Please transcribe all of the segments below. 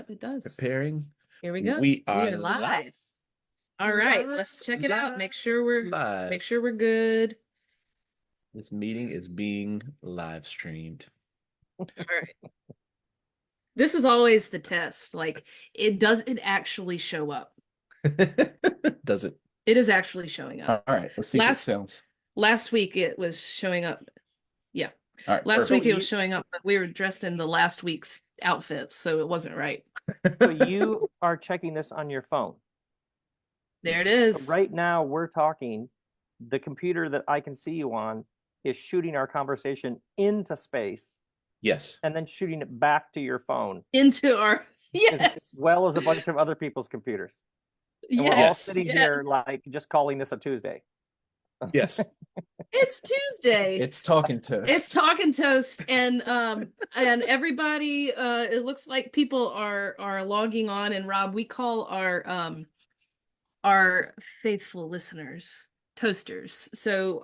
Yep, it does. Preparing. Here we go. We We are are live. live. All right, Live. let's check it out. Live. Make sure we're good. This meeting is being live streamed. All right. This is always the test. Like, does it actually show up? Does it? It is actually showing up. All right, let's see if it Last sounds. last week it was showing up. Yeah. All right, Last perfect. week it was showing up, but we were dressed in the last week's outfits, so it wasn't right. So you are checking this on your phone. There it is. Right now we're talking. The computer that I can see you on is shooting our conversation into space Yes. and then shooting it back to your phone, Into our as yes. well as a bunch of other people's computers. And we're all Yes. sitting Yes. here like just calling this a Tuesday. Yes. It's Tuesday. It's talking toast. It's talking toast, and everybody. It looks like people are logging on, and Rob, we call our faithful listeners toasters. So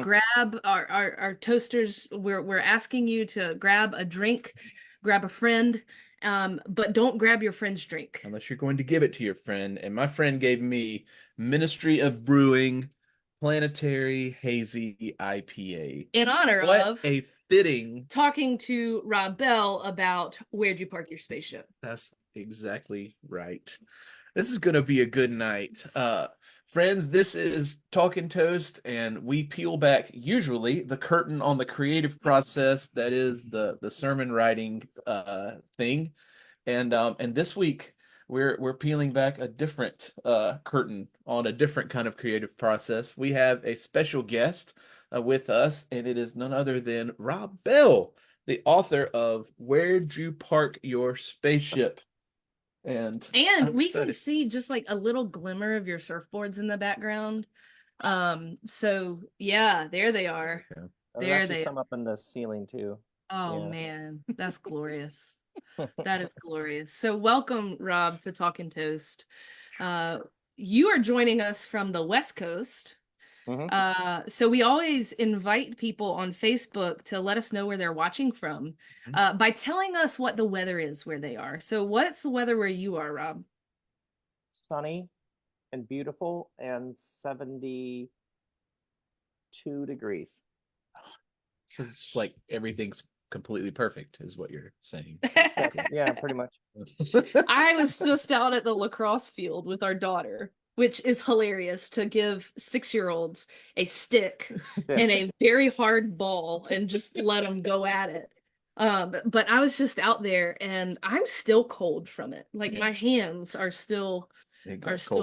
grab our toasters. We're asking you to grab a drink, grab a friend, but don't grab your friend's drink Unless you're going to give it to your friend. And my friend gave me Ministry of Brewing Planetary Hazy IPA. in honor What of a fitting. talking to Rob Bell about Where'd You Park Your Spaceship. That's exactly right. This is going to be a good night. Friends, this is Talking Toast, and we peel back usually the curtain on the creative process that is the sermon writing thing. And this week we're peeling back a different curtain on a different kind of creative process. We have a special guest with us, and it is none other than Rob Bell, the author of Where'd You Park Your Spaceship? And we can see just like a little glimmer of your surfboards in the background. So yeah, there they are. Okay. There they some up in the ceiling too. Oh man, that's glorious. That is glorious. So welcome, Rob, to Talking Toast. You are joining us from the West Coast. So we always invite people on Facebook to let us know where they're watching from by telling us what the weather is where they are. So what's the weather where you are, Rob? Sunny and beautiful and 72 degrees. So it's just like everything's completely perfect is what you're saying. Yeah, pretty much. I was just out at the lacrosse field with our daughter, which is hilarious, to give 6-year-olds a stick and a very hard ball and just let them go at it. But I was just out there and I'm still cold from it. Like my hands are still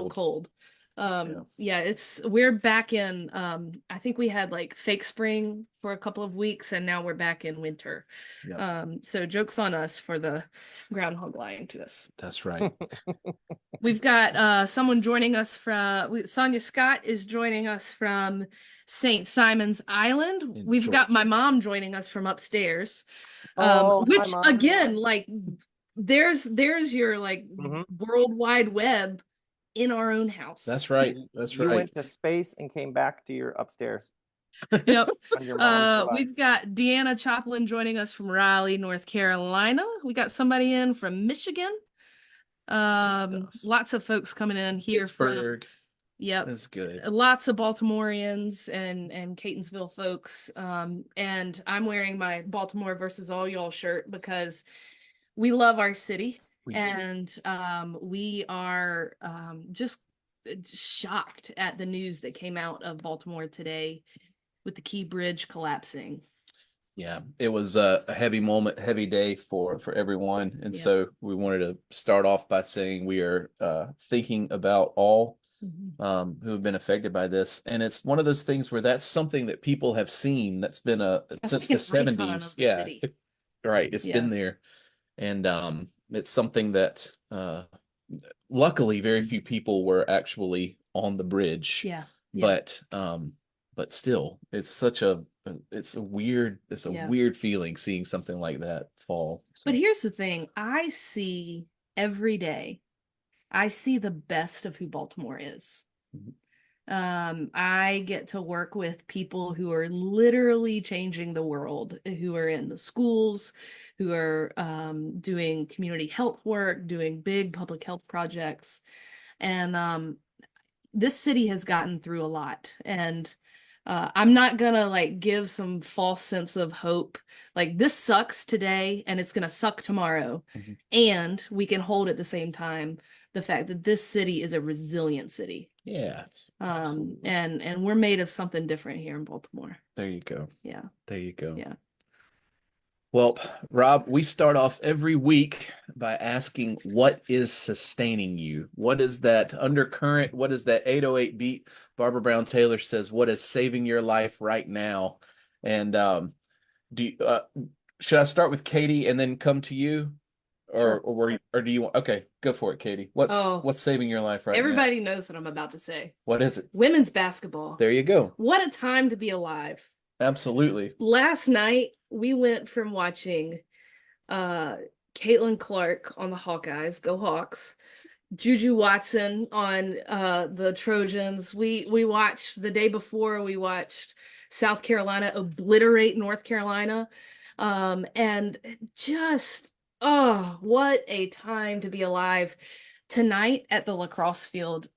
cold. We're back in I think we had like fake spring for a couple of weeks and now we're back in winter. So joke's on us for the groundhog lying to us. That's right. We've got someone joining us from Sonia Scott is joining us from St. Simon's Island. We've got my mom joining us from upstairs. Which again, like there's your like World Wide Web in our own house. That's right. That's right. You went to space and came back to your upstairs. Yep. We've got Deanna Choplin joining us from Raleigh, North Carolina. We got somebody in from Michigan. Lots of folks coming in here Pittsburgh. Yep. That's good. Lots of Baltimoreans and Catonsville folks. And I'm wearing my Baltimore versus all y'all shirt because we love our city. We are just shocked at the news that came out of Baltimore today with the Key Bridge collapsing. Yeah, it was a heavy moment, heavy day for everyone. And so we wanted to start off by saying we are thinking about all who have been affected by this. And it's one of those things where that's something that people have seen that's been since the 70s. Yeah, right. It's been there. And it's something that luckily very few people were actually on the bridge. Yeah. But still, it's a weird feeling seeing something like that fall. So. But here's the thing. I see every day, I see the best of who Baltimore is. I get to work with people who are literally changing the world, who are in the schools, who are doing community health work, doing big public health projects. And this city has gotten through a lot. And I'm not gonna like give some false sense of hope. Like this sucks today and it's gonna suck tomorrow. Mhm. And we can hold at the same time the fact that this city is a resilient city. Yeah. Absolutely. And we're made of something different here in Baltimore. There you go. Yeah. There you go. Yeah. Well, Rob, we start off every week by asking what is sustaining you? What is that undercurrent? What is that 808 beat? Barbara Brown Taylor says, what is saving your life right now? And do you, should I start with Katie and then come to you? Sure. Or do you want, okay, go for it, Katie. What's saving your life right now? Everybody knows what I'm about to say. What is it? Women's basketball. There you go. What a time to be alive. Absolutely. Last night we went from watching Caitlin Clark on the Hawkeyes, go Hawks, Juju Watson on the Trojans. We watched the day before, we watched South Carolina obliterate North Carolina. And just what a time to be alive. Tonight at the lacrosse field,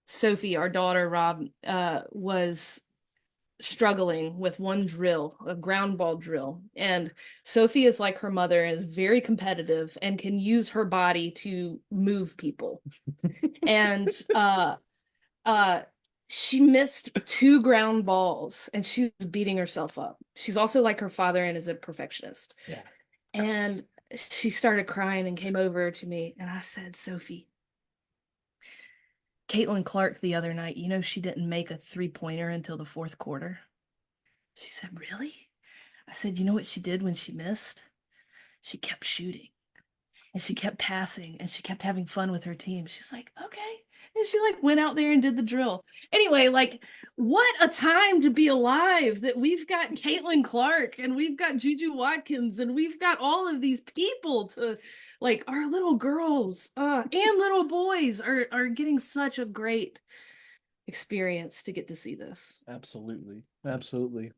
Sophie, our daughter, Rob, was struggling with one drill, a ground ball drill. And Sophie is like her mother, is very competitive and can use her body to move people. And she missed 2 ground balls and she was beating herself up. She's also like her father and is a perfectionist. Yeah. And she started crying and came over to me and I said, Sophie, Caitlin Clark the other night, you know, she didn't make a 3-pointer until the 4th quarter. She said, really? I said, you know what she did when she missed? She kept shooting and she kept passing and she kept having fun with her team. She's like, okay. And she like went out there and did the drill. Anyway, like what a time to be alive that we've got Caitlin Clark and we've got Juju Watkins and we've got all of these people to like our little girls and little boys are getting such a great experience to get to see this. Absolutely. Absolutely.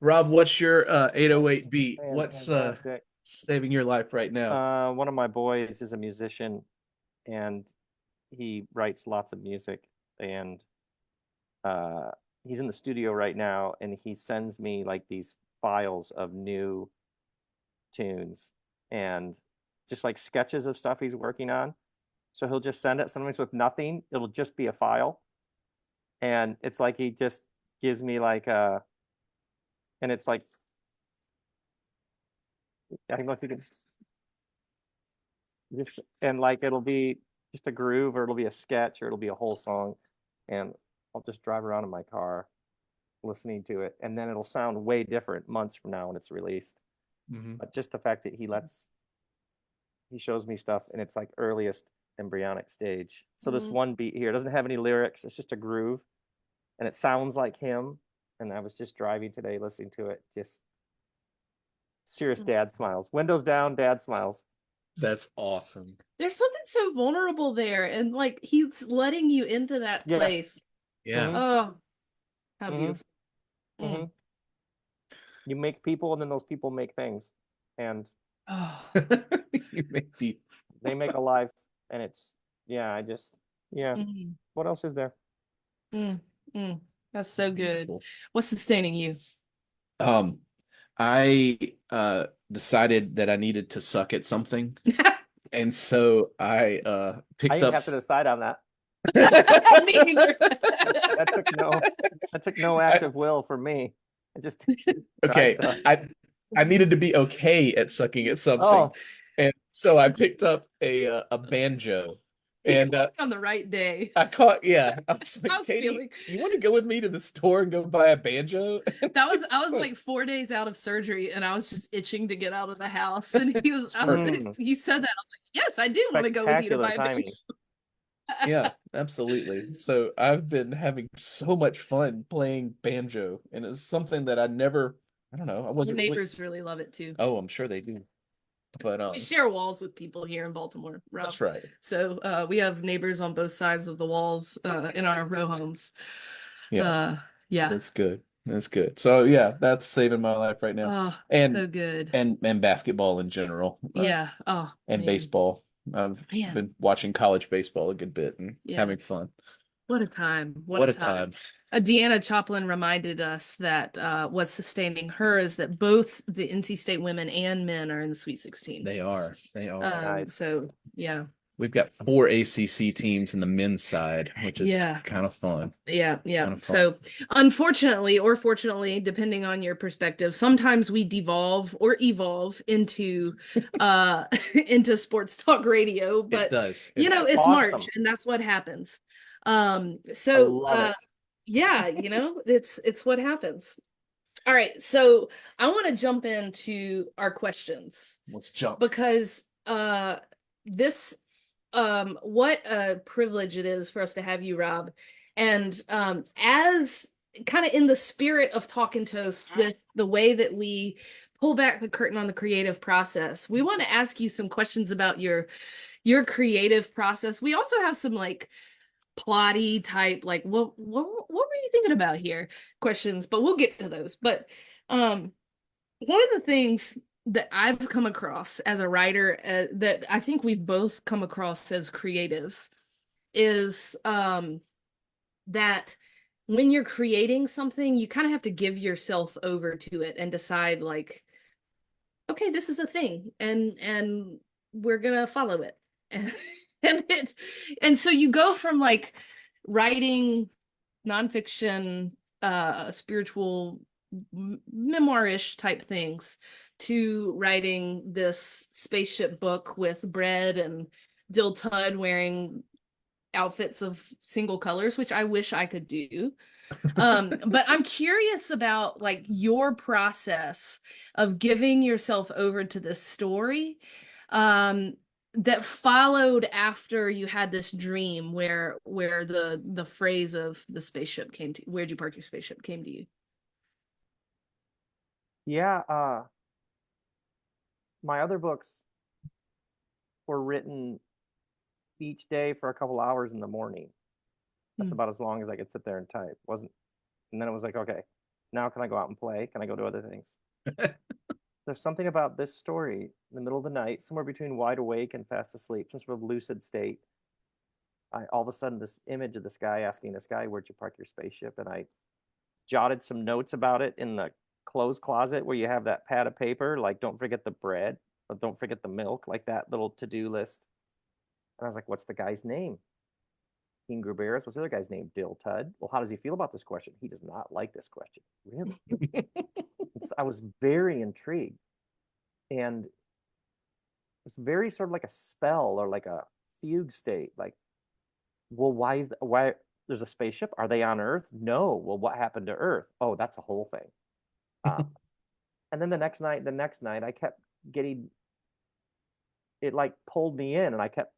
Rob, what's your 808 beat? What's Fantastic. saving your life right now? One of my boys is a musician and he writes lots of music and he's in the studio right now and he sends me like these files of new tunes and just like sketches of stuff he's working on. So he'll just send it sometimes with nothing. It'll just be a file. And it's like he just gives me like a, and it's like, I don't know if you can just, and like it'll be just a groove or it'll be a sketch or it'll be a whole song. And I'll just drive around in my car listening to it. And then it'll sound way different months from now when it's released. Mhm. But just the fact that he shows me stuff and it's like earliest embryonic stage. So this one beat here doesn't have any lyrics. It's just a groove and it sounds like him. And I was just driving today listening to it. Just serious dad smiles. Windows down, dad smiles. That's awesome. There's something so vulnerable there and like he's letting you into that Yes. place. Yeah. Oh, how Mhm. beautiful. Mhm. You make people and then those people make things. And Oh. You make the they make a life and it's yeah. Mm, What else is there? That's so good. Beautiful. What's sustaining you? I decided that I needed to suck at something. And so I I picked didn't up have to decide on that. Me either. That took no active will for me. I just okay, stuff. I needed to be okay at sucking at something. Oh, And so I picked up a banjo. And on the right day. I was like, I was Katie, feeling- you want to go with me to the store and go buy a banjo? I was like 4 days out of surgery and I was just itching to get out of the house. And you said that. I was like, yes, I do want to go with you to buy a banjo. Yeah, absolutely. So I've been having so much fun playing banjo, and it's something that I don't know, I Your wasn't really. neighbors really love it too. Oh, I'm sure they do. But We share walls with people here in Baltimore, Rob. that's right. So we have neighbors on both sides of the walls in our row homes. Yeah, Yeah. that's good. That's good. So yeah, that's saving my life right now. Oh, And so good. and basketball in general. Yeah. Oh, And man. baseball. I've Man. been watching college baseball a good bit and Yeah. having fun. What a time. What a time. Deanna Choplin reminded us that what's sustaining her is that both the NC State women and men are in the Sweet 16. They are. They are. Nice. So, yeah. We've got 4 ACC teams in the men's side, which is kind of fun. Yeah. Kind of fun. So, unfortunately or fortunately, depending on your perspective, sometimes we devolve or evolve into into sports talk radio, but It does. it's awesome. March and that's what happens. I So love it. yeah, it's what happens. All right, so I want to jump into our questions Let's jump. because this what a privilege it is for us to have you, Rob. And as kind of in the spirit of Talking Toast with the way that we pull back the curtain on the creative process, we want to ask you some questions about your creative process. We also have some like plotty type, like what were you thinking about here questions, but we'll get to those. But one of the things that I've come across as a writer that I think we've both come across as creatives is that when you're creating something, you kind of have to give yourself over to it and decide like, okay, this is a thing and we're gonna follow it. And so you go from like writing nonfiction, spiritual memoir-ish type things to writing this spaceship book with Bread and Dill Tud wearing outfits of single colors, which I wish I could do. But I'm curious about like your process of giving yourself over to this story that followed after you had this dream where the phrase of the spaceship came to, where'd you park your spaceship, came to you. Yeah, my other books were written each day for a couple hours in the morning. That's about as long as I could sit there and type. And then it was like, okay, now can I go out and play? Can I go do other things? There's something about this story in the middle of the night, somewhere between wide awake and fast asleep, some sort of lucid state. All of a sudden, this image of this guy asking this guy, where'd you park your spaceship? And I jotted some notes about it in the clothes closet where you have that pad of paper, like don't forget the bread, or don't forget the milk, like that little to-do list. And I was like, what's the guy's name? King Gruberis. What's the other guy's name? Dill Tud. Well, how does he feel about this question? He does not like this question. Really? I was very intrigued. And it's very sort of like a spell or like a fugue state. Like, well, why there's a spaceship? Are they on Earth? No. Well, what happened to Earth? Oh, that's a whole thing. And then the next night, I kept getting it, like pulled me in, and I kept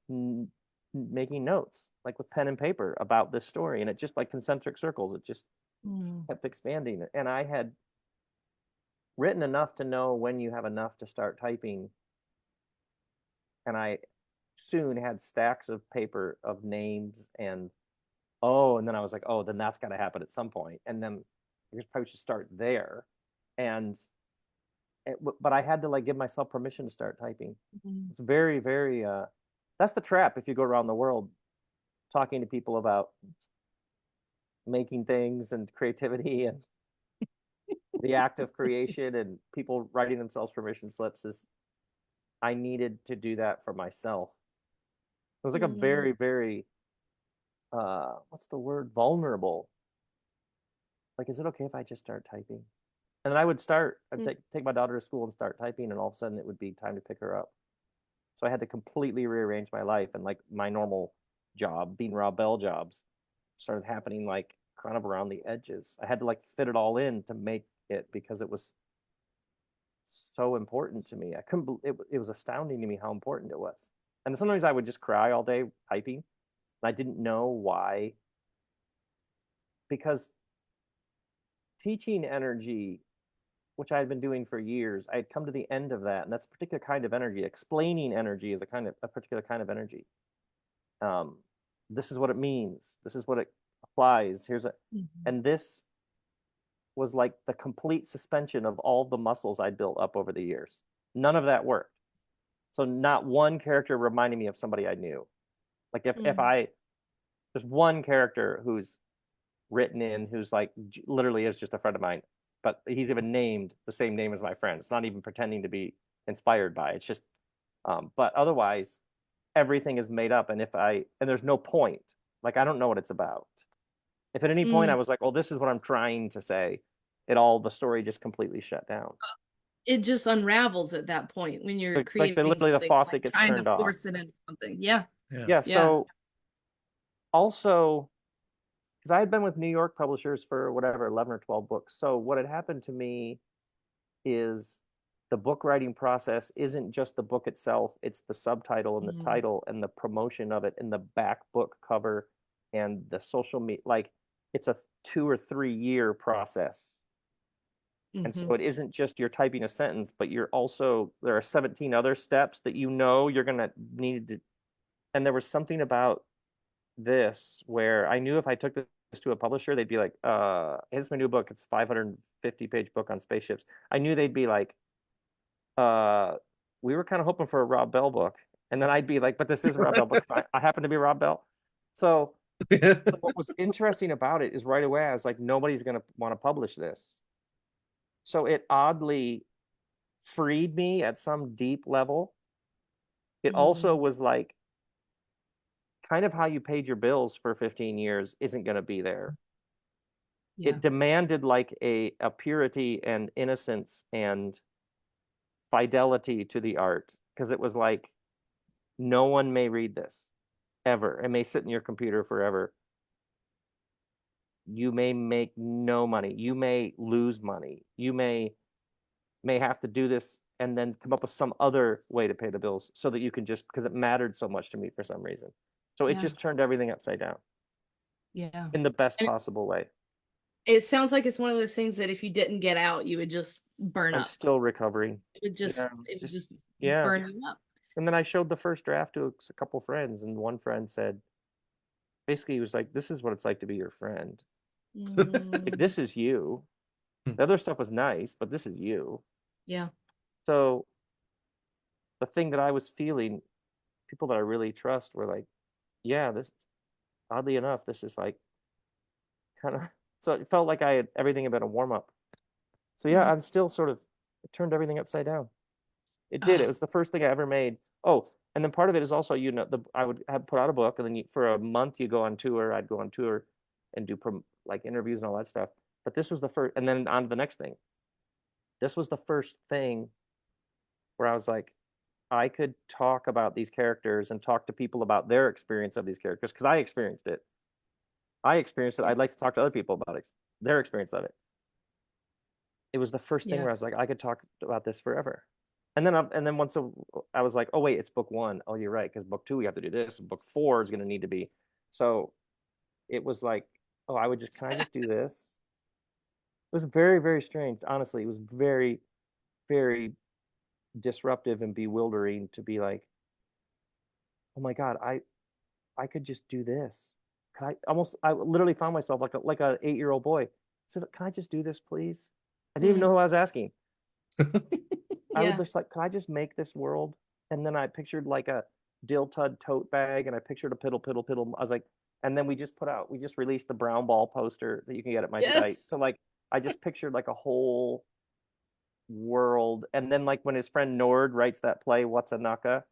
making notes, like with pen and paper, about this story, and it just like concentric circles. It just kept expanding, and I had written enough to know when you have enough to start typing, and I soon had stacks of paper of names and then I was like, oh, then that's got to happen at some point, and then I guess probably should start there, and but I had to like give myself permission to start typing. It's very, very that's the trap if you go around the world talking to people about making things and creativity and the act of creation and people writing themselves permission slips. Is I needed to do that for myself. It was like a very, very what's the word, vulnerable, like, is it okay if I just start typing? And then I would take my daughter to school and start typing, and all of a sudden it would be time to pick her up. So I had to completely rearrange my life, and like my normal job, being Rob Bell jobs, started happening like kind of around the edges. I had to like fit it all in to make it, because it was so important to me. I couldn't. It was astounding to me how important it was. And sometimes I would just cry all day typing, and I didn't know why. Because teaching energy which I had been doing for years. I had come to the end of that, and that's a particular kind of energy. Explaining energy is a particular kind of energy. This is what it means. This is what it applies. And this was like the complete suspension of all the muscles I built up over the years. None of that worked. So not one character reminded me of somebody I knew. Like if there's one character who's written in who's like literally is just a friend of mine, but he's even named the same name as my friend. It's not even pretending to be inspired by it. It's just but otherwise everything is made up. And there's no point. Like I don't know what it's about. If at any point I was like, oh, this is what I'm trying to say, the story just completely shut down. It just unravels at that point when you're Like creating literally the something, faucet like gets trying turned to off. force it into something. Yeah. Yeah. So also, because I had been with New York publishers for whatever, 11 or 12 books. So what had happened to me is the book writing process isn't just the book itself, it's the subtitle and the title and the promotion of it and the back book cover and the social media. Like it's a 2 or 3 year process. And so it isn't just you're typing a sentence, but there are 17 other steps that you're going to need to. And there was something about this where I knew if I took this to a publisher, they'd be like, here's my new book. It's a 550-page book on spaceships. I knew they'd be like, we were kind of hoping for a Rob Bell book. And then I'd be like, but this is a Rob Bell book. I happen to be Rob Bell. So what was interesting about it is right away, I was like, nobody's going to want to publish this. So it oddly freed me at some deep level. It also was like, kind of how you paid your bills for 15 years isn't going to be there. Yeah. It demanded like a purity and innocence and fidelity to the art, because it was like, no one may read this ever. It may sit in your computer forever. You may make no money. You may lose money. You may have to do this and then come up with some other way to pay the bills so that you can because it mattered so much to me for some reason. So it just turned everything upside down. Yeah. In the best possible way. It sounds like it's one of those things that if you didn't get out, you would just burn up. I'm still recovering. It would just burn you up. And then I showed the first draft to a couple friends, and one friend said, basically, he was like, this is what it's like to be your friend. Like, this is you. The other stuff was nice, but this is you. Yeah. So the thing that I was feeling, people that I really trust were like, yeah, this, oddly enough, this is like kind of, so it felt like everything had been a warm up. So yeah, I'm still it turned everything upside down. It did. It was the first thing I ever made. Oh, and then part of it is also, I would have put out a book, and then for a month you go on tour. I'd go on tour and do like interviews and all that stuff. But this was the first, and then on to the next thing. This was the first thing where I was like, I could talk about these characters and talk to people about their experience of these characters, because I experienced it. I'd like to talk to other people about their experience of it. It was the first thing where I was like, I could talk about this forever. And then once I was like, oh wait, it's book 1. Oh, you're right, because book 2 we have to do this. And book 4 is going to need to be. So it was like, oh, can I just do this? It was very, very strange. Honestly, it was very, very disruptive and bewildering to be like, oh my God, I could just do this. I literally found myself like a 8-year-old boy. I said, can I just do this, please? I didn't even know who I was asking. I was just like, can I just make this world? And then I pictured like a Dill Tud tote bag, and I pictured a Piddle. I was like, and then we just released the brown ball poster that you can get at my site. So like, I just pictured like a whole world. And then like when his friend Nord writes that play, What's a Nucka?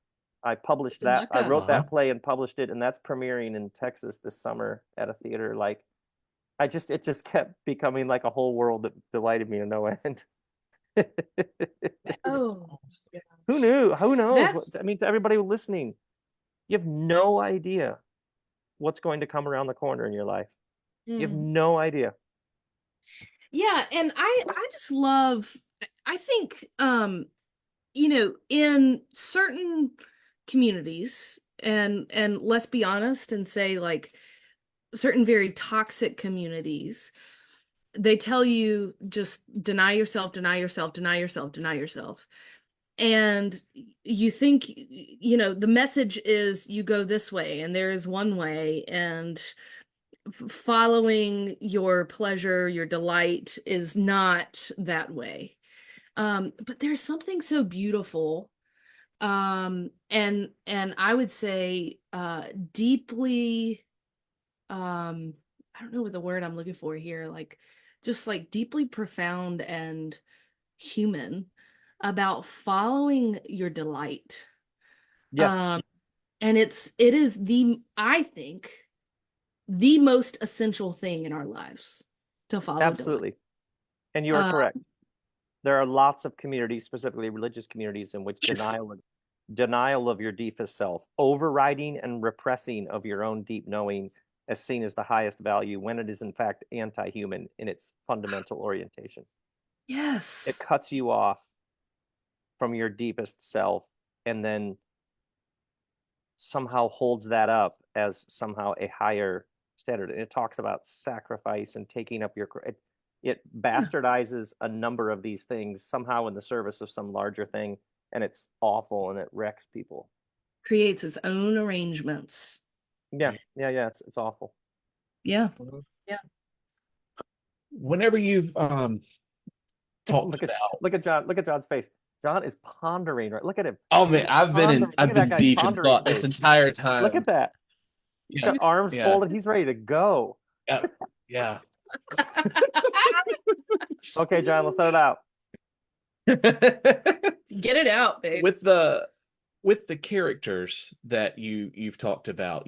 I published that. I wrote that play and published it, and that's premiering in Texas this summer at a theater. Like, it just kept becoming like a whole world that delighted me to no end. Who knew? Who knows? I mean, to everybody listening, you have no idea what's going to come around the corner in your life. You have no idea. Yeah, and I just love, I think in certain communities, and let's be honest and say like certain very toxic communities, they tell you just deny yourself, deny yourself, deny yourself, deny yourself. And you think, you know, the message is you go this way and there is one way, and following your pleasure, your delight is not that way. But there's something so beautiful, and I would say deeply, I don't know what the word I'm looking for here, like just like deeply profound and human about following your delight. Yes, Um, and it is the, I think, the most essential thing in our lives to follow delight. absolutely. And you are Uh, correct. There are lots of communities, specifically religious communities, in which yes. denial of your deepest self, overriding and repressing of your own deep knowing is seen as the highest value when it is in fact anti-human in its fundamental orientation. It Yes. cuts you off from your deepest self and then somehow holds that up as somehow a higher standard. And it talks about sacrifice and taking up it Yeah. bastardizes a number of these things somehow in the service of some larger thing, and it's awful and it wrecks people. Creates its own arrangements. Yeah, it's awful. Yeah. Mhm. Yeah. Whenever you've talked Look at about, John's face. John is pondering, right? Look at him. oh man, He's pondering. Look I've at that been guy's deep in pondering thought this face. entire Look at time. that. He's Yeah, got arms yeah, folded. He's ready to go. yeah, yeah. Okay, John, let's set it out. Get it out, babe. With the characters that you've talked about,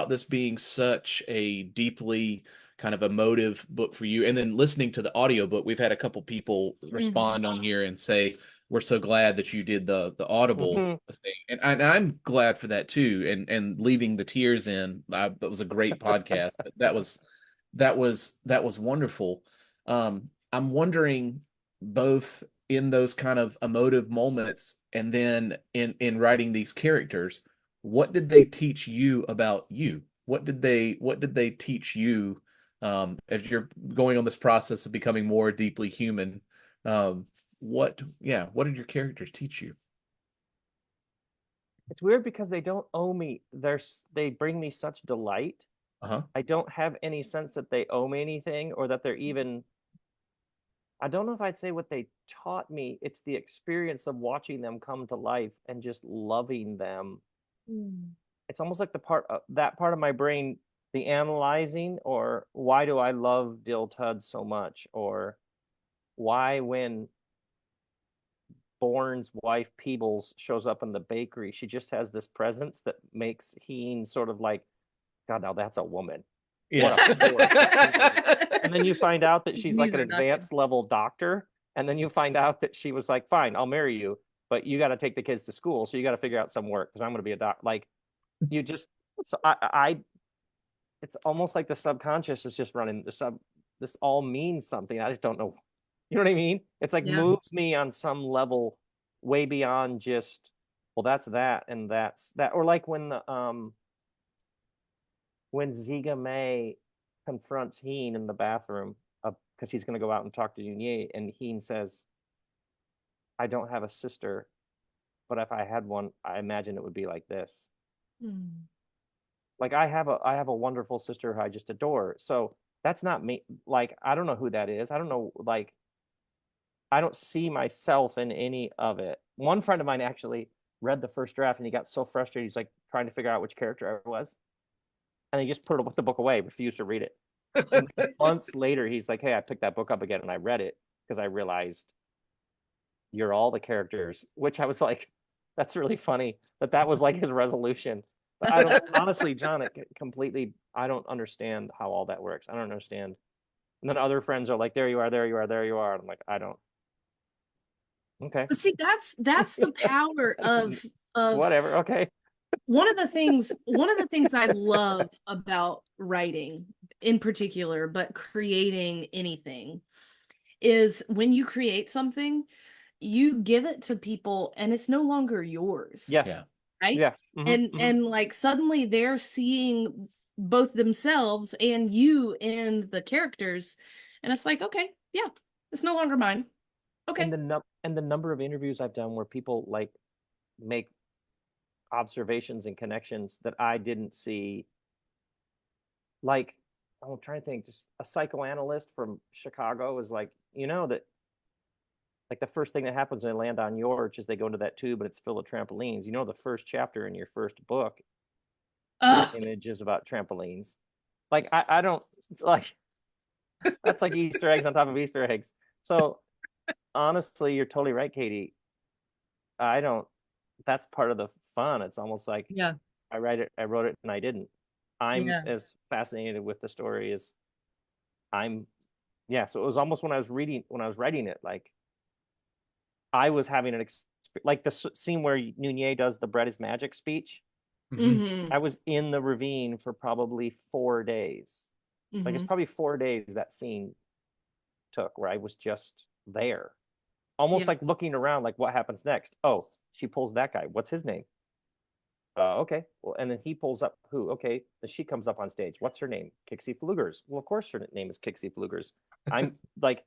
this being such a deeply kind of emotive book for you, and then listening to the audiobook, we've had a couple people respond on here and say we're so glad that you did the audible Mhm. thing, and I'm glad for that too, and leaving the tears in. That was a great podcast, but that was wonderful. I'm wondering, both in those kind of emotive moments and then in writing these characters, what did they teach you about you? What did they teach you as you're going on this process of becoming more deeply human? What did your characters teach you? It's weird because they don't owe me. They bring me such delight. Uh-huh. I don't have any sense that they owe me anything or that they're even. I don't know if I'd say what they taught me. It's the experience of watching them come to life and just loving them. It's almost like that part of my brain, the analyzing, or why do I love Dill Tud so much, or why when Bourne's wife Peebles shows up in the bakery, she just has this presence that makes Heen sort of like, God, now that's a woman. What a force. And then you find out that she's like an advanced level doctor. And then you find out that she was like, fine, I'll marry you, but you got to take the kids to school. So you got to figure out some work because I'm going to be a doc. Like, you just, so it's almost like the subconscious is just running this all means something. I just don't know. You know what I mean? It's like Yeah. moves me on some level way beyond just, well, that's that and that's that. Or like when Ziga May confronts Heen in the bathroom because he's going to go out and talk to Yunier, and Heen says, I don't have a sister, but if I had one, I imagine it would be like this. Like I have a wonderful sister who I just adore. So that's not me. Like, I don't know who that is. I don't know, like, I don't see myself in any of it. One friend of mine actually read the first draft and he got so frustrated. He's like trying to figure out which character I was. And he just put the book away, refused to read it. And months later, he's like, hey, I picked that book up again and I read it because I realized you're all the characters, which I was like, that's really funny that was like his resolution. But I don't, honestly, John, I don't understand how all that works. I don't understand. And then other friends are like, there you are, there you are, there you are. And I'm like, I don't. Okay. But see, that's the power of Whatever. Okay. one of the things I love about writing in particular, but creating anything, is when you create something, you give it to people and it's no longer yours. Yes. Yeah. Right? Yeah. And like suddenly they're seeing both themselves and you in the characters, And it's like, okay, yeah, it's no longer mine. Okay. And the number of interviews I've done where people like make observations and connections that I didn't see. Like, I'm trying to think, just a psychoanalyst from Chicago is like, that like the first thing that happens when they land on York is they go into that tube and it's full of trampolines. The first chapter in your first book images about trampolines. Like I don't like that's like Easter eggs on top of Easter eggs. So honestly, you're totally right, Katie. I don't that's part of the fun. It's almost like Yeah. I wrote it and I didn't. I'm Yeah. as fascinated with the story as yeah, so it was almost when I was writing it, like I was having like the scene where Nunez does the bread is magic speech. Mm-hmm. I was in the ravine for probably 4 days. Like it's Mm-hmm. probably 4 days that scene took where I was just there. Almost Yeah. like looking around, like what happens next? Oh, she pulls that guy. What's his name? Okay. Well, and then he pulls up who? Okay. Then she comes up on stage. What's her name? Kixie Flugers. Well, of course her name is Kixie Flugers. I'm like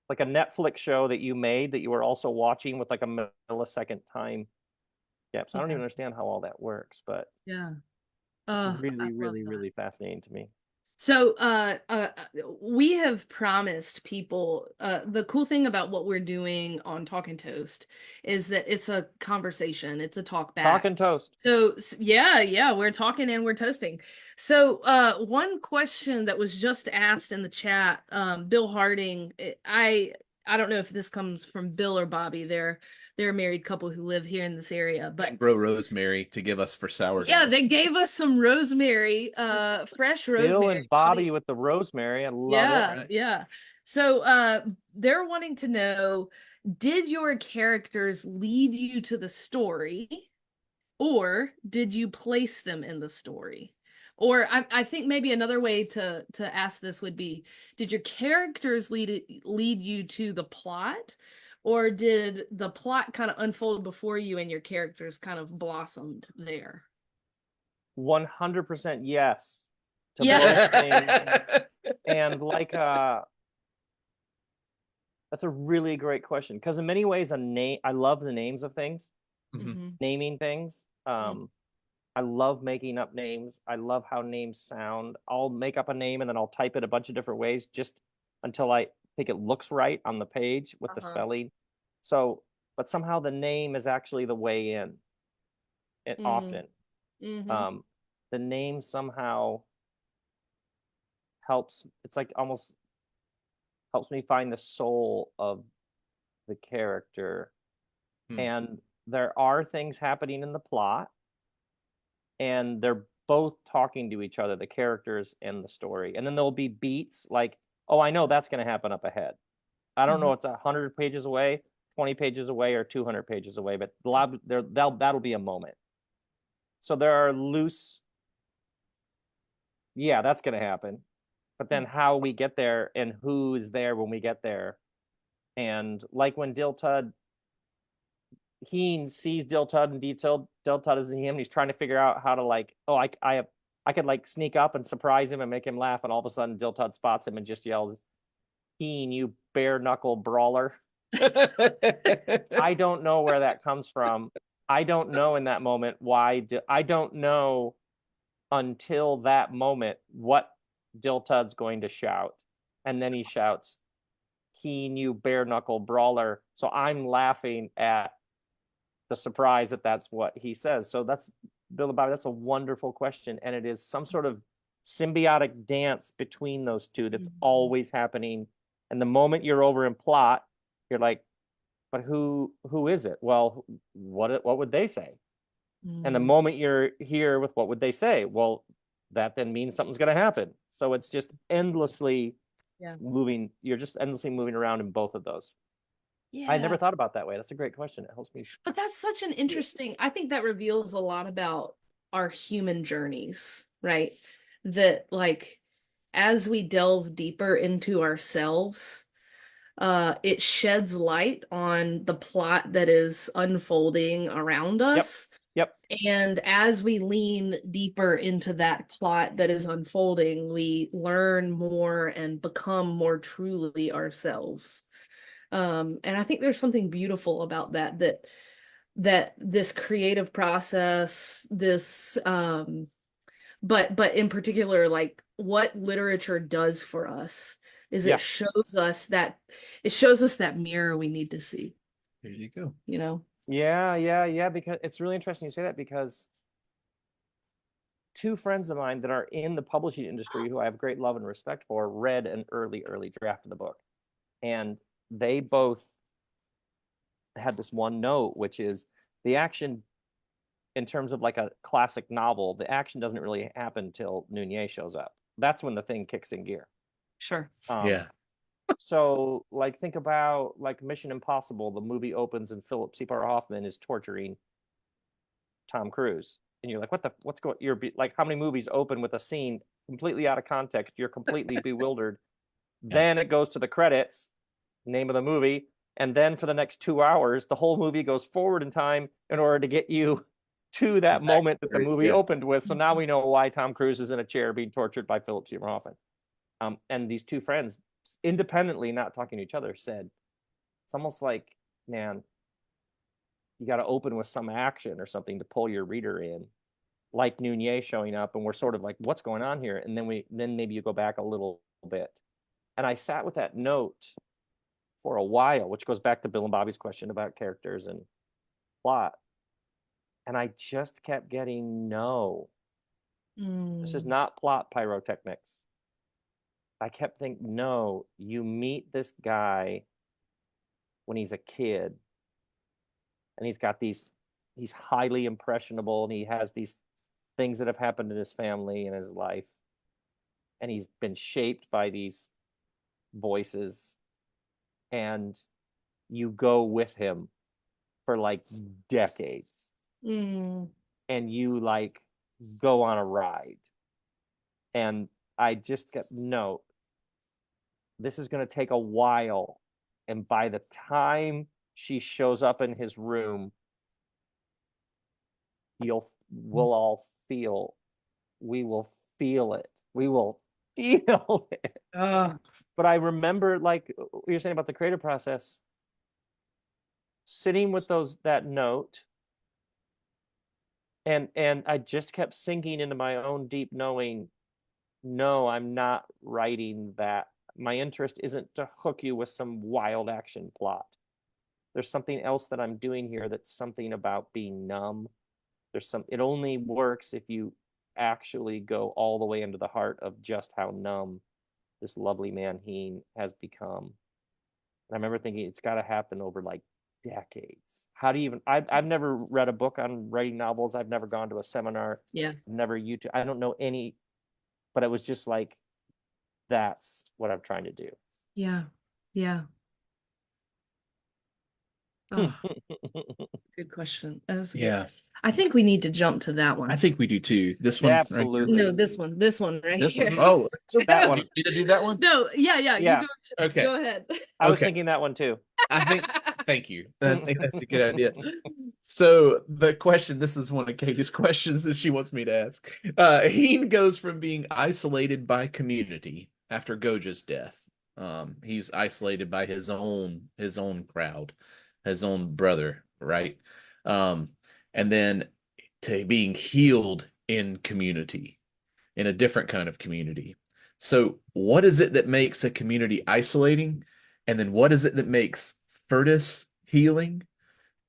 a Netflix show that you made that you were also watching with like a millisecond time gap. So I don't even understand how all that works, but Yeah. it's I really, love really, that. really fascinating to me. So, we have promised people, the cool thing about what we're doing on Talking Toast is that it's a conversation, it's a talk back. Talking toast. So, yeah, we're talking and we're toasting. So, one question that was just asked in the chat, Bill Harding, I don't know if this comes from Bill or Bobby. They're a married couple who live here in this area, but Grow rosemary to give us for sour. yeah, they gave us some rosemary, fresh Bill rosemary. and Bobby with the rosemary. I love Yeah, it. yeah. So they're wanting to know, did your characters lead you to the story, or did you place them in the story? Or I think maybe another way to ask this would be, did your characters lead you to the plot, or did the plot kind of unfold before you and your characters kind of blossomed there? 100% yes to Yeah. both things. And like that's a really great question because in many ways I love the names of things, Mhm. naming things. I love making up names. I love how names sound. I'll make up a name and then I'll type it a bunch of different ways just until I think it looks right on the page with the spelling. So, but somehow the name is actually the way in. It often. The name somehow helps. It's like almost helps me find the soul of the character. And there are things happening in the plot, and they're both talking to each other, the characters and the story. And then there'll be beats like, oh, I know that's going to happen up ahead. I don't know it's 100 pages away, 20 pages away, or 200 pages away, but that'll be a moment. So there are loose, yeah, that's going to happen. But then how we get there and who is there when we get there. And like when he sees Diltud and Diltud is him, and he's trying to figure out how to like, oh, I could like sneak up and surprise him and make him laugh, and all of a sudden Diltud spots him and just yells, "Keen, you bare knuckle brawler." I don't know where that comes from. I don't know in that moment I don't know until that moment what Diltud's going to shout. And then he shouts, "Keen, you bare knuckle brawler." So I'm laughing at the surprise that that's what he says. So that's Bill and Bobby. That's a wonderful question. And it is some sort of symbiotic dance between those two that's always happening. And the moment you're over in plot, you're like, but who is it? Well, what would they say? And the moment you're here with what would they say? Well, that then means something's going to happen. So it's just endlessly moving. You're just endlessly moving around in both of those. Yeah. I never thought about that way. That's a great question. It helps me. But that's such an interesting, I think that reveals a lot about our human journeys, right? That like as we delve deeper into ourselves, it sheds light on the plot that is unfolding around us. Yep. And as we lean deeper into that plot that is unfolding, we learn more and become more truly ourselves. And I think there's something beautiful about that this creative process, this but in particular, like what literature does for us is Yeah. it shows us that mirror we need to see, There you go. you know? Yeah. Because it's really interesting you say that, because two friends of mine that are in the publishing industry who I have great love and respect for read an early draft of the book. And they both had this one note, which is the action, in terms of like a classic novel, the action doesn't really happen till Nunez shows up. That's when the thing kicks in gear. Sure. Yeah. So like think about like Mission Impossible, the movie opens and Philip Seymour Hoffman is torturing Tom Cruise. And you're like, what's going, you're like, how many movies open with a scene completely out of context? You're completely bewildered. Then it goes to the credits, name of the movie. And then for the next 2 hours, the whole movie goes forward in time in order to get you to that moment that the movie opened with. So now we know why Tom Cruise is in a chair being tortured by Philip Seymour Hoffman. And these two friends, independently, not talking to each other, said, it's almost like, man, you got to open with some action or something to pull your reader in, like Nunez showing up, and we're sort of like, what's going on here? And then maybe you go back a little bit. And I sat with that note for a while, which goes back to Bill and Bobby's question about characters and plot. And I just kept getting, no, this is not plot pyrotechnics. I kept thinking, no, you meet this guy when he's a kid, and he's highly impressionable, and he has these things that have happened in his family and his life, and he's been shaped by these voices, and you go with him for like decades, and you like go on a ride. And I just got, no, this is going to take a while. And by the time she shows up in his room, we'll all feel, we will feel it. We will feel it. But I remember, like you're saying about the creative process, sitting with that note, and I just kept sinking into my own deep knowing, no, I'm not writing that. My interest isn't to hook you with some wild action plot. There's something else that I'm doing here that's something about being numb. It only works if you actually go all the way into the heart of just how numb this lovely man he has become. And I remember thinking, it's got to happen over like decades. How do you even, I've never read a book on writing novels. I've never gone to a seminar. Yeah. Never YouTube. I don't know any, but it was just like, that's what I'm trying to do. Yeah. Oh, good question. That's good. Yeah. I think we need to jump to that one. I think we do too. This one. Absolutely. No, this one right This here. one. Oh, that one. You need to do that one? No, yeah. Yeah. You Okay. go ahead. I was Okay. thinking that one too. I think, thank you. I think that's a good idea. So the question, this is one of Katie's questions that she wants me to ask. Heen goes from being isolated by community after Goja's death. He's isolated by his own crowd, his own brother, right? And then to being healed in community, in a different kind of community. So what is it that makes a community isolating? And then what is it that makes Furtis healing?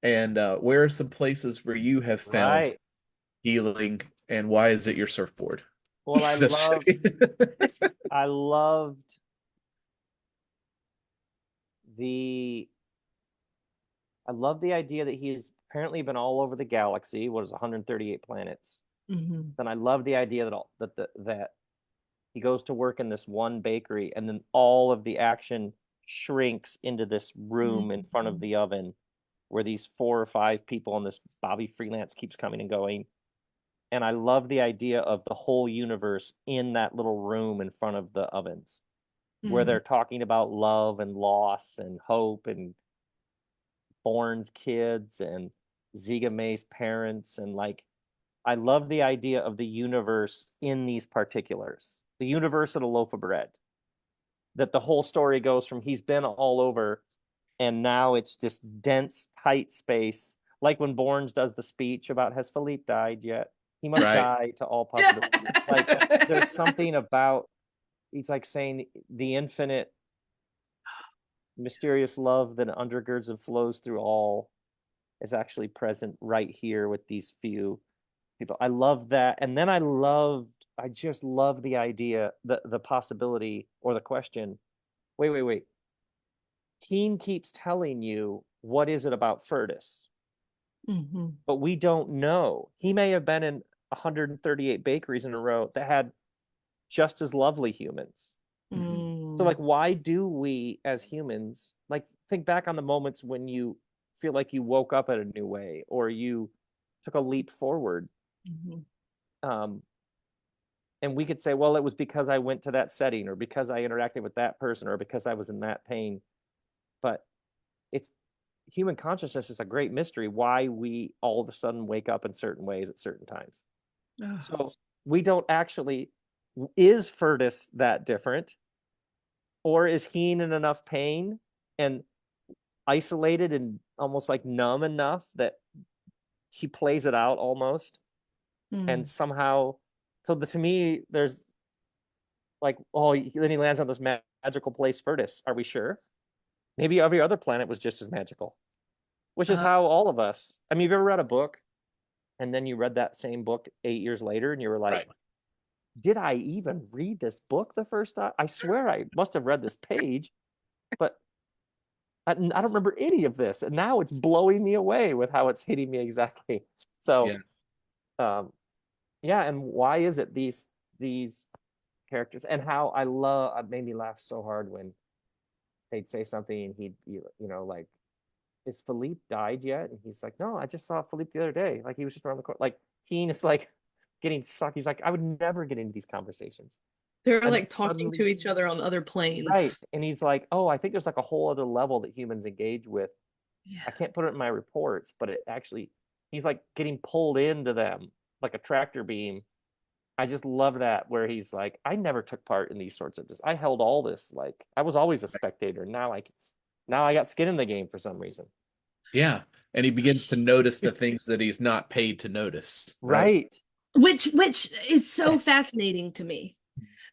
And where are some places where you have found healing? And why is it your surfboard? Well, I loved the idea that he's apparently been all over the galaxy. What is 138 planets? Then I love the idea that he goes to work in this one bakery, and then all of the action shrinks into this room in front of the oven, where these 4 or 5 people and this Bobby Freelance keeps coming and going. And I love the idea of the whole universe in that little room in front of the ovens, where they're talking about love and loss and hope and Bourne's kids. And Ziga May's parents, and like I love the idea of the universe in these particulars, the universe of a loaf of bread. That the whole story goes from he's been all over, and now it's just dense, tight space. Like when Bournes does the speech about has Philippe died yet? He must Right. die to all possible. Like there's something about he's like saying the infinite mysterious love that undergirds and flows through all is actually present right here with these few people. I love that. And then I just love the idea, the possibility or the question. Wait. Keen keeps telling you what is it about Furtus, but we don't know. He may have been in 138 bakeries in a row that had just as lovely humans. So like, why do we as humans like think back on the moments when you feel like you woke up in a new way or you took a leap forward? Um, and we could say, well, it was because I went to that setting or because I interacted with that person or because I was in that pain. But it's human consciousness is a great mystery why we all of a sudden wake up in certain ways at certain times. So we don't actually, is Furtus that different? Or is he in enough pain and isolated and almost like numb enough that he plays it out almost? And somehow, so to me, there's like, oh, then he lands on this magical place, Furtus. Are we sure? Maybe every other planet was just as magical, which is how all of us. I mean, you've ever read a book and then you read that same book 8 years later and you were like, Right. did I even read this book the first time? I swear I must have read this page, but I don't remember any of this. And now it's blowing me away with how it's hitting me exactly. So, yeah. And why is it these characters and how it made me laugh so hard when they'd say something and he'd be, like, is Philippe died yet? And he's like, no, I just saw Philippe the other day. Like he was just around the corner. Like Keen is like getting sucked. He's like, I would never get into these conversations. They're And like talking to each other on other planes. right. And he's like, oh, I think there's like a whole other level that humans engage with. Yeah. I can't put it in my reports, but it actually, he's like getting pulled into them like a tractor beam. I just love that where he's like, I never took part in these sorts of this. I held all this, like I was always a spectator. Now I got skin in the game for some reason. Yeah. And he begins to notice the things that he's not paid to notice. Right. Which is so fascinating to me.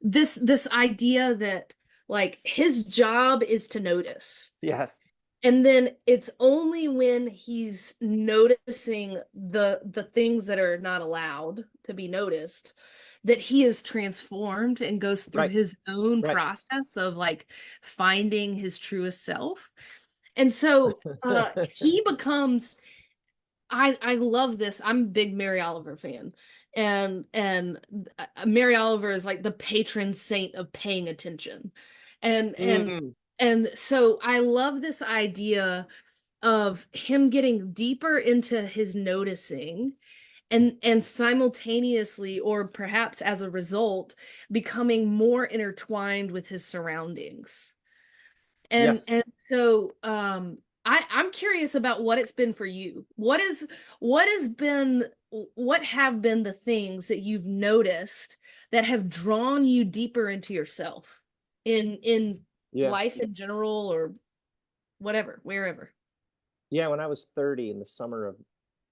This idea that like his job is to notice. Yes. And then it's only when he's noticing the things that are not allowed to be noticed that he is transformed and goes through Right. his own Right. process of like finding his truest self. And so he becomes I love this. I'm a big Mary Oliver fan. And Mary Oliver is like the patron saint of paying attention. And and Mm. and so I love this idea of him getting deeper into his noticing and simultaneously or perhaps as a result becoming more intertwined with his surroundings. And Yes. and so I'm curious about what it's been for you. What have been the things that you've noticed that have drawn you deeper into yourself in Yeah. life in general or whatever, wherever. Yeah. When I was 30 in the summer of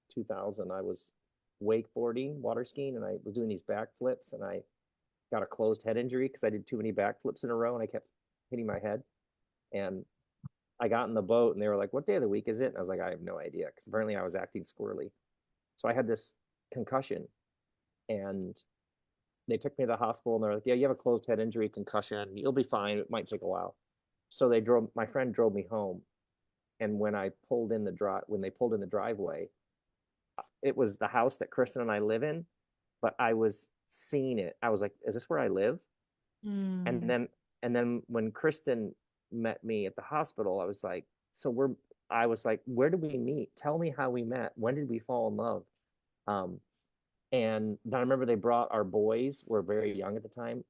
2000, I was wakeboarding, water skiing, and I was doing these backflips and I got a closed head injury because I did too many backflips in a row and I kept hitting my head. And I got in the boat and they were like, what day of the week is it? And I was like, I have no idea because apparently I was acting squirrely. So I had this concussion and they took me to the hospital and they're like, yeah, you have a closed head injury, concussion. You'll be fine. It might take a while. So my friend drove me home. And when they pulled in the driveway, it was the house that Kristen and I live in, but I was seeing it. I was like, is this where I live? And then when Kristen met me at the hospital, I was like, where did we meet? Tell me how we met. When did we fall in love? And I remember they brought our boys, were very young at the time.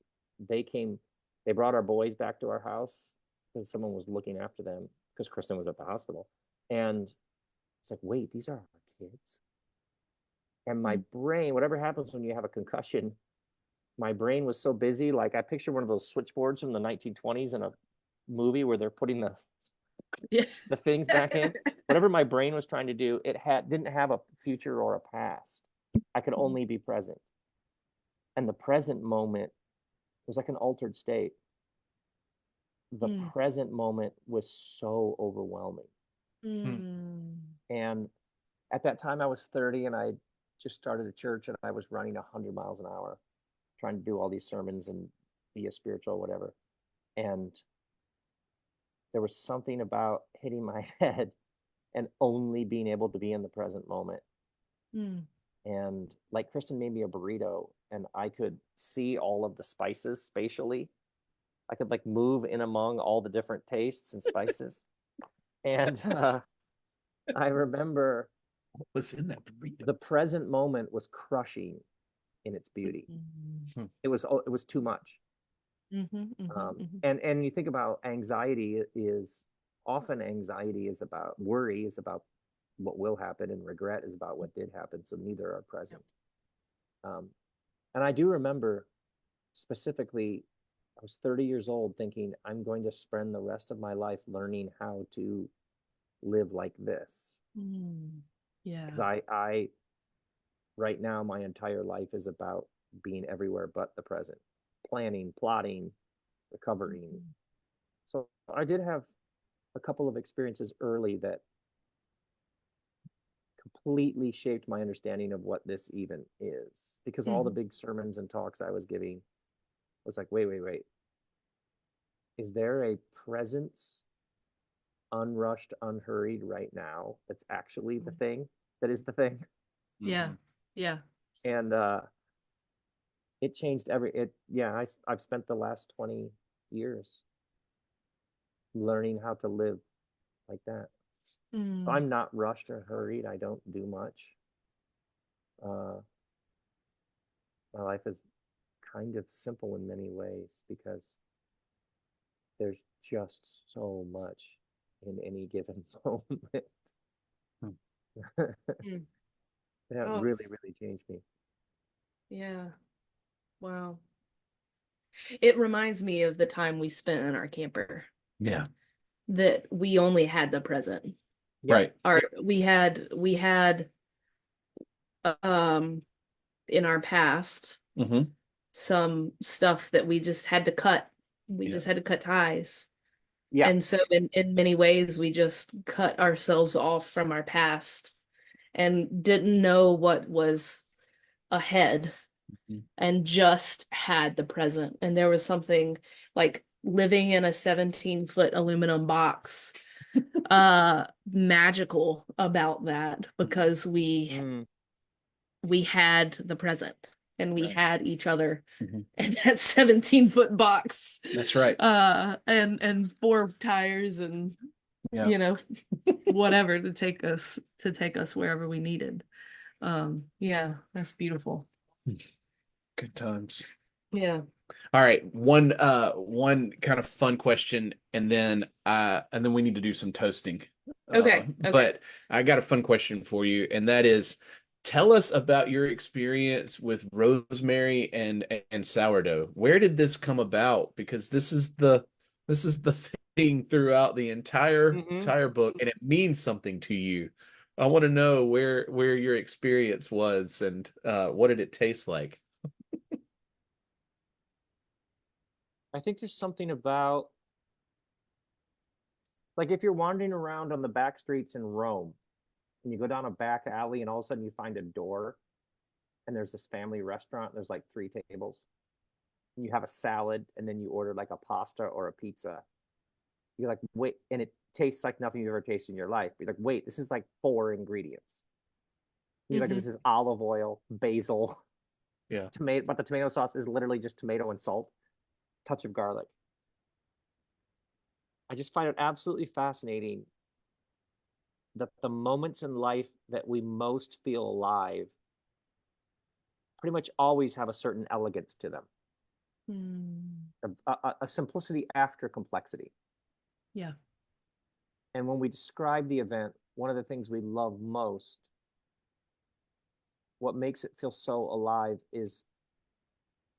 They brought our boys back to our house because someone was looking after them because Kristen was at the hospital. And it's like, wait, these are our kids. And my brain, whatever happens when you have a concussion, my brain was so busy. Like I picture one of those switchboards from the 1920s in a movie where they're putting Yeah. the things back in. Whatever my brain was trying to do, it didn't have a future or a past. I could only be present. And the present moment was like an altered state. The present moment was so overwhelming. And at that time I was 30 and I just started a church and I was running 100 miles an hour, trying to do all these sermons and be a spiritual whatever. And there was something about hitting my head and only being able to be in the present moment. And like Kristen made me a burrito and I could see all of the spices spatially. I could like move in among all the different tastes and spices. And I remember What was in that burrito? the present moment was crushing in its beauty. It was too much. And you think about anxiety is about worry is about what will happen and regret is about what did happen. So neither are present. And I do remember specifically, I was 30 years old thinking I'm going to spend the rest of my life learning how to live like this. Yeah. Because I right now my entire life is about being everywhere but the present, planning, plotting, recovering. So I did have a couple of experiences early that completely shaped my understanding of what this even is, because all the big sermons and talks I was giving was like, wait, is there a presence, unrushed, unhurried right now that's actually the thing that is the thing? Yeah. Yeah. And it changed I've spent the last 20 years learning how to live like that. So I'm not rushed or hurried. I don't do much. My life is kind of simple in many ways because there's just so much in any given moment. That really changed me. Yeah. Wow. It reminds me of the time we spent in our camper. Yeah. That we only had the present. Right. We had in our past some stuff that we just had to cut. We just had to cut ties. Yeah. And so in many ways we just cut ourselves off from our past and didn't know what was ahead and just had the present. And there was something like living in a 17-foot aluminum box magical about that because we had the present and we had each other in that 17-foot box. That's right. And 4 tires and you know whatever to take us wherever we needed. Yeah, that's beautiful. Good times. Yeah. All right, one kind of fun question, and then we need to do some toasting. Okay. But I got a fun question for you, and that is, tell us about your experience with rosemary and sourdough. Where did this come about? Because this is the thing throughout the entire book, and it means something to you. I want to know where your experience was and what did it taste like? I think there's something about, like, if you're wandering around on the back streets in Rome and you go down a back alley and all of a sudden you find a door and there's this family restaurant, there's like 3 tables. And you have a salad and then you order like a pasta or a pizza. You're like, wait, and it tastes like nothing you've ever tasted in your life. You're like, wait, this is like 4 ingredients. You're like, this is olive oil, basil, tomato, but the tomato sauce is literally just tomato and salt, touch of garlic. I just find it absolutely fascinating that the moments in life that we most feel alive pretty much always have a certain elegance to them. A simplicity after complexity. Yeah. And when we describe the event, one of the things we love most what makes it feel so alive is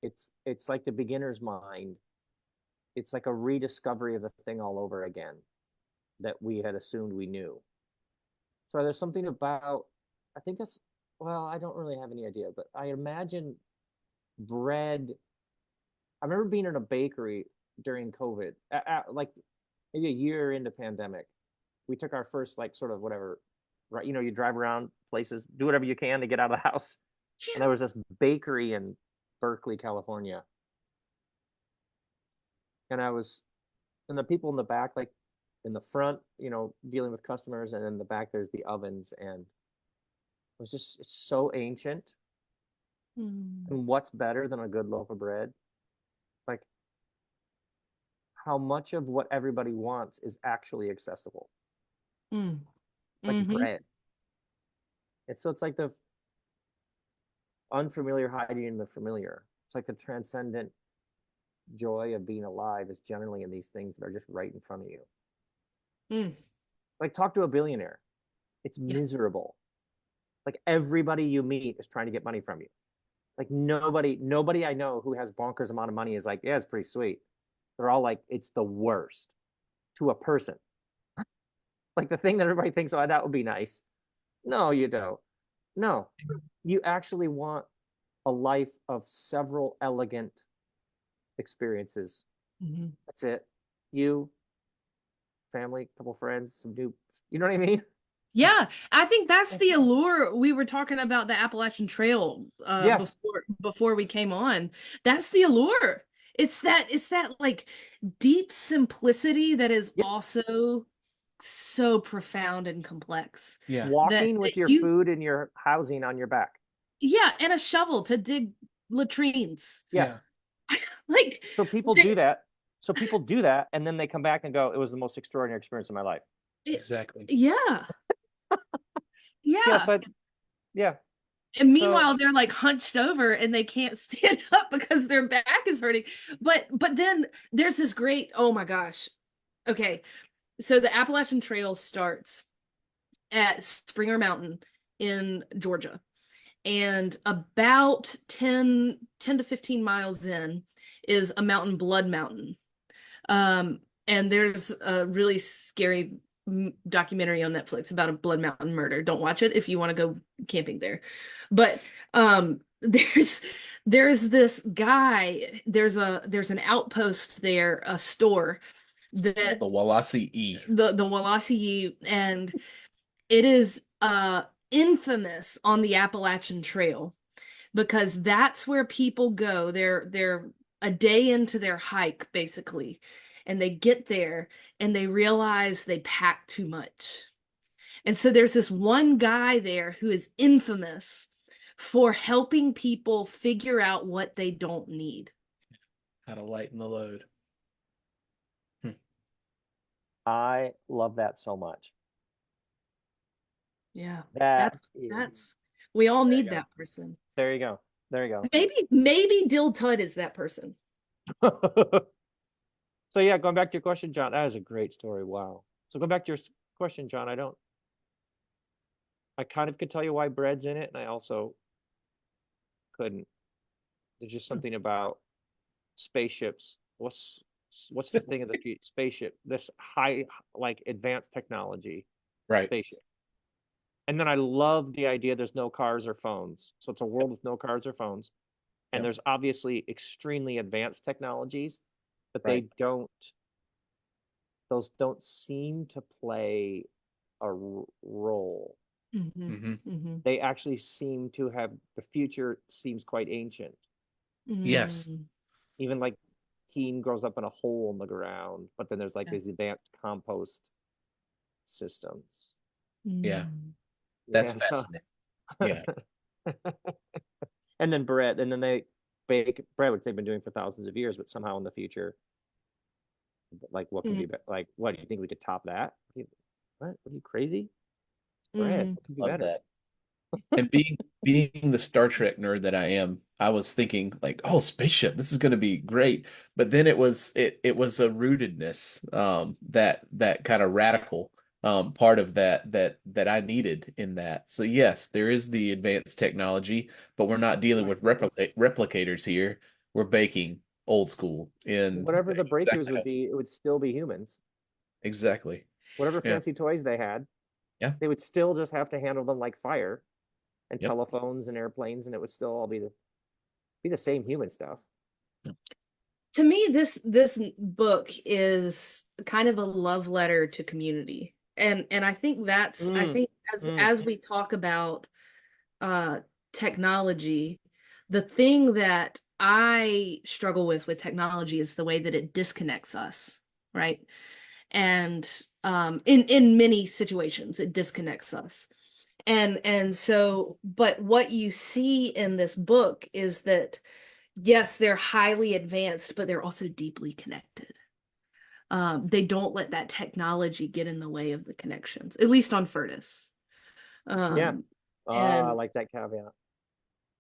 it's like the beginner's mind. It's like a rediscovery of the thing all over again that we had assumed we knew. So there's something about, I think that's, well, I don't really have any idea, but I imagine bread. I remember being in a bakery during COVID, like maybe a year into pandemic. We took our first like sort of whatever, right? You know, you drive around places, do whatever you can to get out of the house. And there was this bakery in Berkeley, California. And and the people in the back, like in the front, you know, dealing with customers, and in the back there's the ovens, and it's so ancient. Mm. And what's better than a good loaf of bread? Like how much of what everybody wants is actually accessible, Mm. like Mhm. bread. It's like the unfamiliar hiding in the familiar. It's like the transcendent joy of being alive is generally in these things that are just right in front of you. Mm. Like talk to a billionaire. It's Yeah. miserable. Like everybody you meet is trying to get money from you. Like nobody I know who has bonkers amount of money is like, yeah, it's pretty sweet. They're all like, it's the worst to a person. Like the thing that everybody thinks, oh, that would be nice. No, you don't. No, you actually want a life of several elegant experiences. Mhm. That's it. You, family, couple friends, some new, you know what I mean? Yeah, I think that's the allure. We were talking about the Appalachian Trail Yes. before we came on. That's the allure. It's that like deep simplicity that is Yes. also so profound and complex. Yeah. Walking That with your you food and your housing on your back. Yeah, and a shovel to dig latrines. Yes. Yeah. Like So people they- do that. So people do that, and then they come back and go, "It was the most extraordinary experience of my life." Exactly. yeah. Yeah. Yeah. Yeah. And So meanwhile, they're like hunched over and they can't stand up because their back is hurting. But then there's this great, oh my gosh. Okay. So the Appalachian Trail starts at Springer Mountain in Georgia. And about 10 to 15 miles in is a mountain, Blood Mountain. And there's a really scary documentary on Netflix about a Blood Mountain murder. Don't watch it if you want to go camping there. But there's this guy, there's an outpost there, a store that The Walasi E. the Walasi, and it is infamous on the Appalachian Trail because that's where people go. They're a day into their hike basically, and they get there and they realize they packed too much. And so there's this one guy there who is infamous for helping people figure out what they don't need. How to lighten the load. I love that so much. Yeah. That That's we all There you need go. that person. There you go. There you go. Maybe Dill Tudd is that person. So yeah, going back to your question, John, that is a great story. Wow. So go back to your question, John. I kind of could tell you why bread's in it, and I also couldn't. There's just something about spaceships. What's the thing of the future? Spaceship. This high, like advanced technology Right. spaceship. And then I love the idea there's no cars or phones. So it's a world with no cars or phones. And Yep. there's obviously extremely advanced technologies, but Right. those don't seem to play a role. Mm-hmm. They actually seem to have, the future seems quite ancient. Yes. Even like Keen grows up in a hole in the ground, but then there's like Yeah. these advanced compost systems. Yeah. That's Yeah, so- fascinating. Yeah. And then bread, and then they bake bread, which they've been doing for thousands of years, but somehow in the future, like what can be like, what do you think we could top that? What? Are you crazy? It's bread. What could be Love better? that. And being the Star Trek nerd that I am, I was thinking like, oh, spaceship, this is going to be great. But then it was a rootedness, that kind of radical part of that I needed in that. So yes, there is the advanced technology, but we're not dealing with replicators here. We're baking old school in Whatever the breakthroughs exactly would be, it would still be humans. exactly. Whatever Yeah. fancy toys they had, Yeah. they would still just have to handle them like fire, and Yep. telephones and airplanes, and it would still all be the same human stuff. To me, this book is kind of a love letter to community. And I think that's I think as we talk about uh technology, the thing that I struggle with technology is the way that it disconnects us, right? And in many situations it disconnects us. And so, but what you see in this book is that yes, they're highly advanced, but they're also deeply connected. They don't let that technology get in the way of the connections, at least on Furtis. Yeah. I And like that caveat.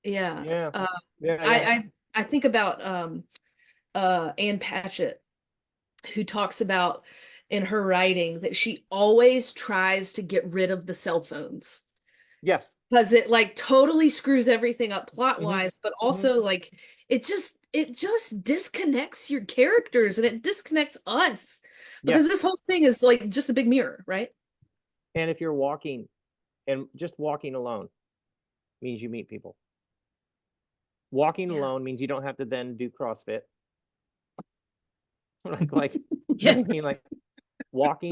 yeah, Yeah. uh, Yeah. I think about Anne Patchett, who talks about in her writing that she always tries to get rid of the cell phones Yes. because it like totally screws everything up plot Mhm. wise, but also like it just disconnects your characters and it disconnects us because Yes. this whole thing is like just a big mirror, right? And if you're walking, and just walking alone means you meet people. Walking Yeah. alone means you don't have to then do CrossFit. like you know Yeah. what I mean? Like walk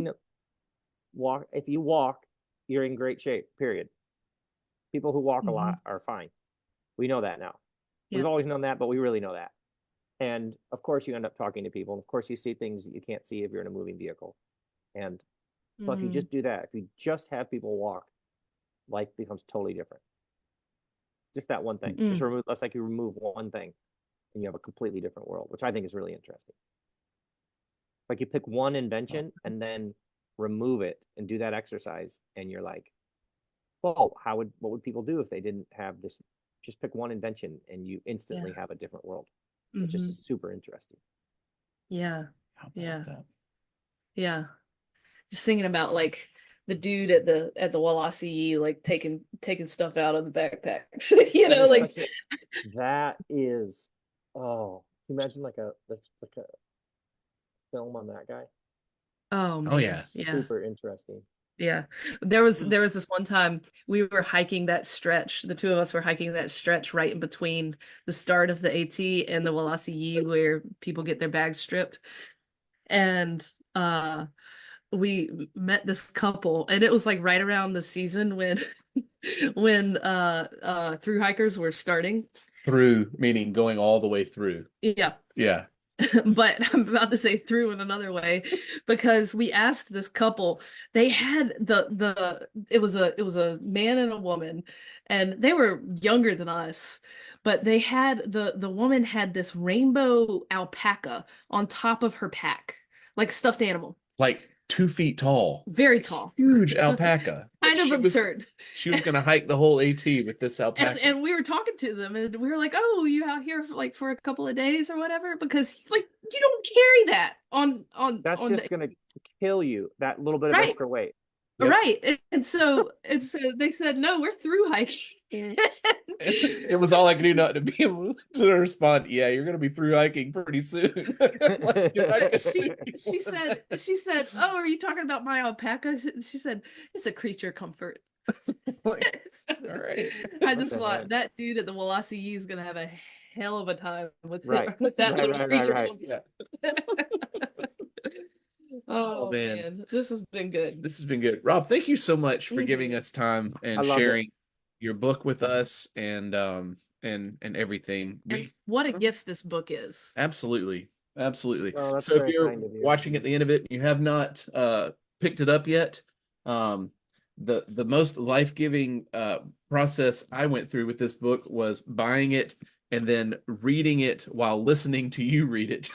if you walk, you're in great shape, period. People who walk a lot are fine. We know that now. We've Yeah. always known that, but we really know that. And of course you end up talking to people. And of course you see things that you can't see if you're in a moving vehicle. And so if you just do that, if you just have people walk, life becomes totally different. Just that one thing. Just remove, that's like you remove one thing and you have a completely different world, which I think is really interesting. Like you pick one invention and then remove it and do that exercise, and you're like, well, what would people do if they didn't have this? Just pick one invention and you instantly have a different world, which is super interesting. Yeah. How about Yeah. that? Yeah. Just thinking about like the dude at the Wallacee like taking stuff out of the backpacks. You know, like That is, oh, can you imagine like a film on that guy? oh Oh man. yeah. Yeah. Super interesting. Yeah. There was this one time we were hiking that stretch. The two of us were hiking that stretch right in between the start of the AT and the Wallacee where people get their bags stripped. And we met this couple and it was like right around the season when when through hikers were starting. Through meaning going all the way through. Yeah. Yeah. But I'm about to say through in another way because we asked this couple, they had it was a man and a woman and they were younger than us, but they had the woman had this rainbow alpaca on top of her pack, like stuffed animal. Like 2 feet tall. Very tall. Huge alpaca. Kind of She was- absurd. She was gonna hike the whole AT with this alpaca. And we were talking to them and we were like, oh, you out here like for a couple of days or whatever? Because he's like, you don't carry that on That's on just gonna kill you, that little bit of Right. extra weight. Yep. Right. And so they said, no, we're through hiking. It was all I could do not to be able to respond. Yeah, you're gonna be through hiking pretty soon. Like, you're not gonna- she said, oh, are you talking about my alpaca? She said, it's a creature comfort. Like, all right. I just the thought heck? that dude at the Wallacee is gonna have a hell of a time with Right. with that Right, little right, creature right. comfort. Yeah. Oh man. man, this has been good. This has been good. Rob, thank you so much for giving Mhm. us time I and loved it. sharing your book with us and everything. And what a gift this book is. Absolutely. Absolutely. Oh, that's So if very you're kind of you. watching at the end of it and you have not picked it up yet, the most life-giving process I went through with this book was buying it and then reading it while listening to you read it.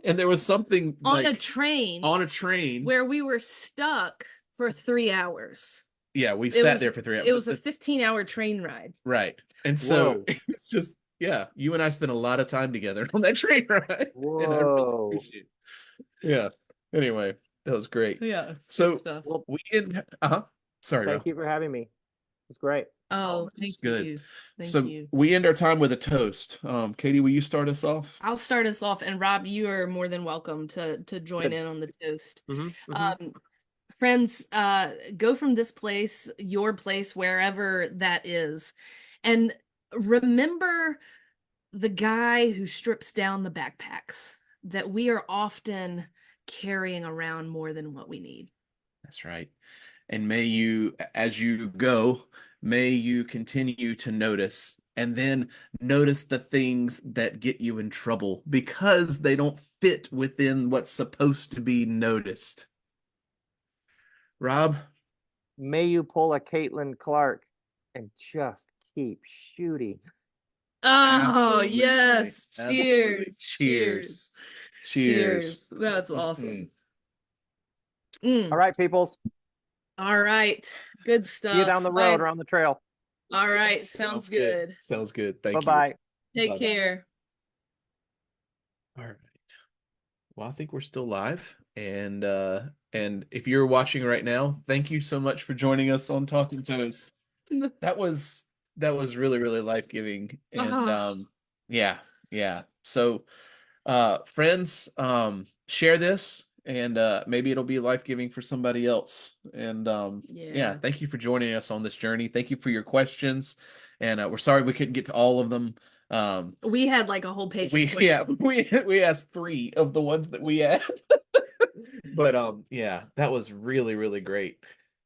And there was something On like a train on a train. where we were stuck for 3 hours. Yeah, we It sat was- there for 3 hours. It was a 15-hour train ride. Right. And so Whoa. it's just, yeah, you and I spent a lot of time together on that train ride. And I really Whoa. appreciate it. Yeah. Anyway, That was great. Yeah. So Stuff. Well, we end. Sorry, thank Rob. you for having me. It's great. Oh, That's thank good. you. Thank So you. we end our time with a toast. Katie, will you start us off? I'll start us off, and Rob, you are more than welcome to join Good. in on the toast. Mm-hmm, Friends, go from this place, your place, wherever that is, and remember the guy who strips down the backpacks that we are often carrying around more than what we need. That's right. And may you, as you go, may you continue to notice and then notice the things that get you in trouble because they don't fit within what's supposed to be noticed. Rob? May you pull a Caitlin Clark and just keep shooting. Oh, Absolutely. yes. Absolutely. Cheers. Cheers. Cheers. That's awesome. All right, peoples. All right. Good stuff. See you down the road or on the trail. All right. Sounds good. Sounds good. Thank you. Bye-bye. Take Bye-bye. care. All right. Well, I think we're still live. And if you're watching right now, thank you so much for joining us on Talking Toes. That was really, really life-giving. And yeah. So friends, share this and maybe it'll be life-giving for somebody else. And yeah, thank you for joining us on this journey. Thank you for your questions. And we're sorry we couldn't get to all of them. We had like a whole page. We asked 3 of the ones that we had. But yeah, that was really, really great.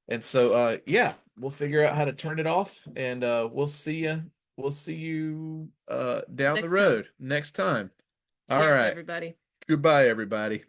And so yeah, we'll figure out how to turn it off and we'll see you down the road next time. All Cheers, right. everybody. Goodbye, everybody.